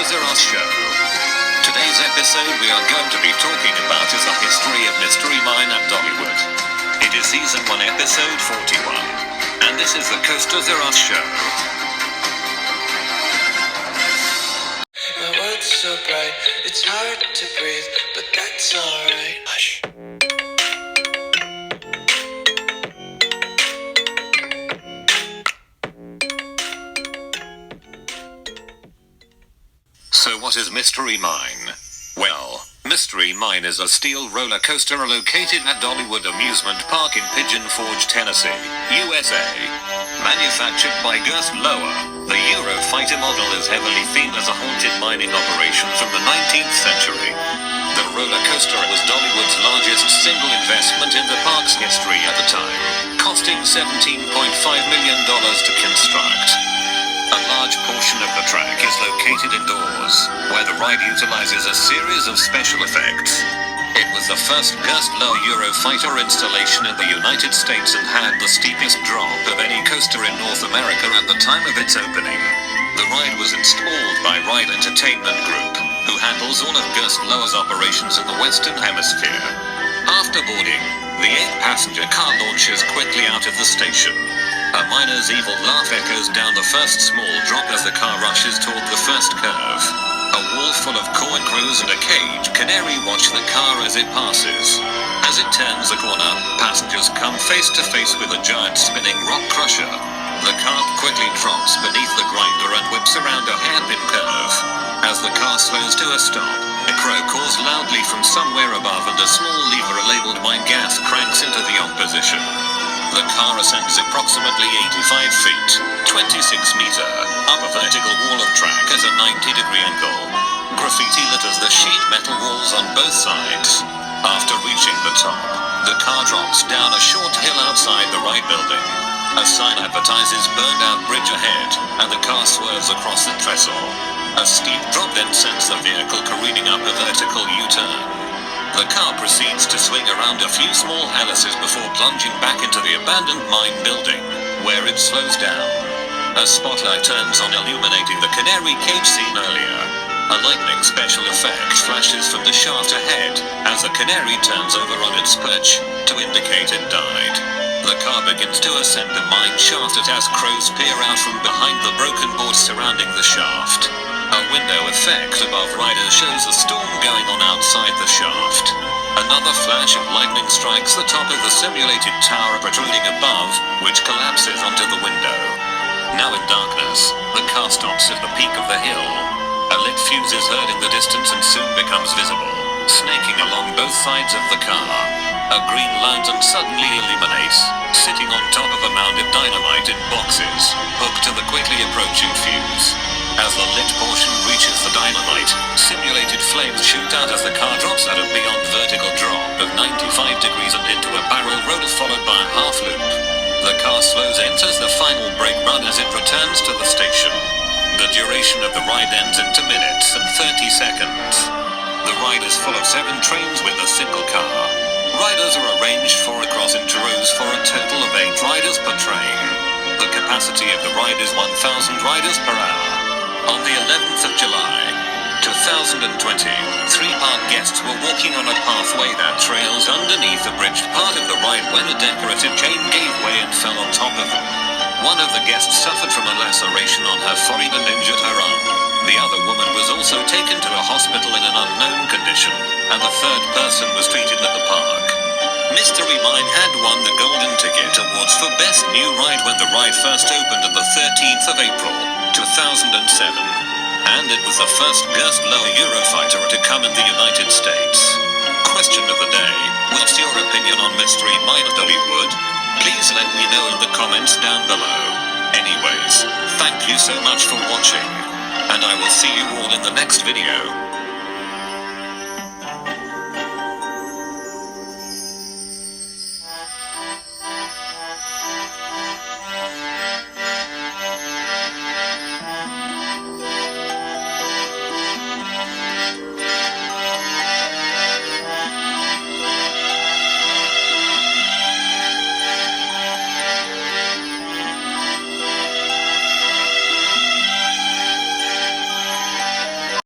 Gerstlauer Show. Today's episode we are going to be talking about is the history of Mystery Mine at Dollywood. It is Season 1 Episode 41, and this is the Gerstlauer Show. My world's so bright, it's hard to breathe, but that's alright. Hush. So what is Mystery Mine? Well, Mystery Mine is a steel roller coaster located at Dollywood Amusement Park in Pigeon Forge, Tennessee, USA. Manufactured by Gerstlauer, the Euro-Fighter model is heavily themed as a haunted mining operation from the 19th century. The roller coaster was Dollywood's largest single investment in the park's history at the time, costing $17.5 million to construct. A large portion of the track is located indoors, where the ride utilizes a series of special effects. It was the first Gerstlauer Euro-Fighter installation in the United States and had the steepest drop of any coaster in North America at the time of its opening. The ride was installed by Ride Entertainment Group, who handles all of Gerstlauer's operations in the Western Hemisphere. After boarding, the 8-passenger car launches quickly out of the station. A miner's evil laugh echoes down the first small drop as the car rushes toward the first curve. A wall full of corkscrews and a cage canary watch the car as it passes. As it turns a corner, passengers come face to face with a giant spinning rock crusher. The car quickly drops beneath the grinder and whips around a hairpin curve. As the car slows to a stop, a crow caws loudly from somewhere above and a small lever labeled mine gas cranks into the on position. The car ascends approximately 85 feet, 26 meter, up a vertical wall of track at a 90-degree angle. Graffiti litters the sheet metal walls on both sides. After reaching the top, the car drops down a short hill outside the ride building. A sign advertises burned out bridge ahead, and the car swerves across the trestle. A steep drop then sends the vehicle careening up a vertical U-turn. The car proceeds to swing around a few small helices before plunging back into the abandoned mine building, where it slows down. A spotlight turns on, illuminating the canary cage seen earlier. A lightning special effect flashes from the shaft ahead as the canary turns over on its perch to indicate it died. The car begins to ascend the mine shaft as crows peer out from behind the broken boards surrounding the shaft. A window effect above riders shows a storm going on outside the shaft. Another flash of lightning strikes the top of the simulated tower protruding above, which collapses onto the window. Now in darkness, the car stops at the peak of the hill. A lit fuse is heard in the distance and soon becomes visible, snaking along both sides of the car. A green lantern suddenly illuminates, sitting on top of a mound of dynamite in boxes, hooked to the quickly approaching fuse. As the lit portion reaches the dynamite, simulated flames shoot out as the car drops at a beyond vertical drop of 95 degrees and into a barrel roll followed by a half loop. The car slows, enters the final brake run as it returns to the station. The duration of the ride ends into minutes and 30 seconds. The ride is full of 7 trains with a single car. Riders are arranged 4 across into rows for a total of 8 riders per train. The capacity of the ride is 1,000 riders per hour. On the 11th of July, 2020, 3 park guests were walking on a pathway that trails underneath the bridged part of the ride when a decorative chain gave way and fell on top of them. One of the guests suffered from a laceration on her forehead and injured her arm. The other woman was also taken to a hospital in an unknown condition, and the third person was treated at the park. Mystery Mine had won the Golden Ticket Awards for Best New Ride when the ride first opened on the 13th of April, 2007, and it was the first Gerstlauer Euro-Fighter to come in the United States. Question of the day: what's your opinion on Mystery Mine at Dollywood? Please let me know in the comments down below. Anyways, thank you so much for watching, and I will see you all in the next video.